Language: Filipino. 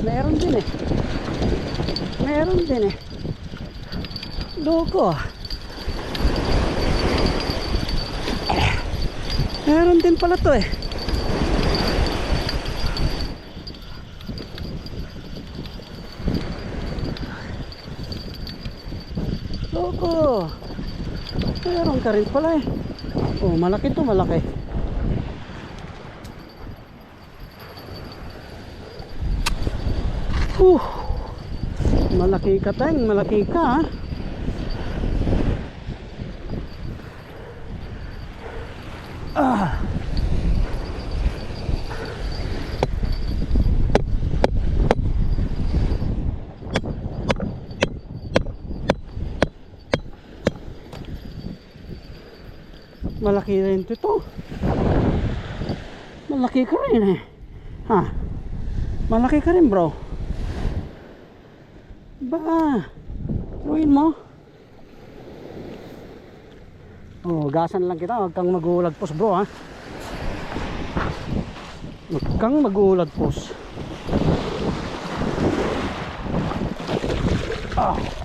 Meron din eh. Meron din eh. Loko. Meron din pala to eh. Loko. Meron ka rin pala eh. Oh, malaki to, malaki. Malaki ka tayong, malaki ka ha. Malaki rin ito. Malaki ka rin eh. Ha? Malaki ka rin bro. Ba? Turuin mo. Oh, gasan lang kita. Huwag kang mag-uulagpos bro ha. Huwag kang mag-uulagpos. Ah.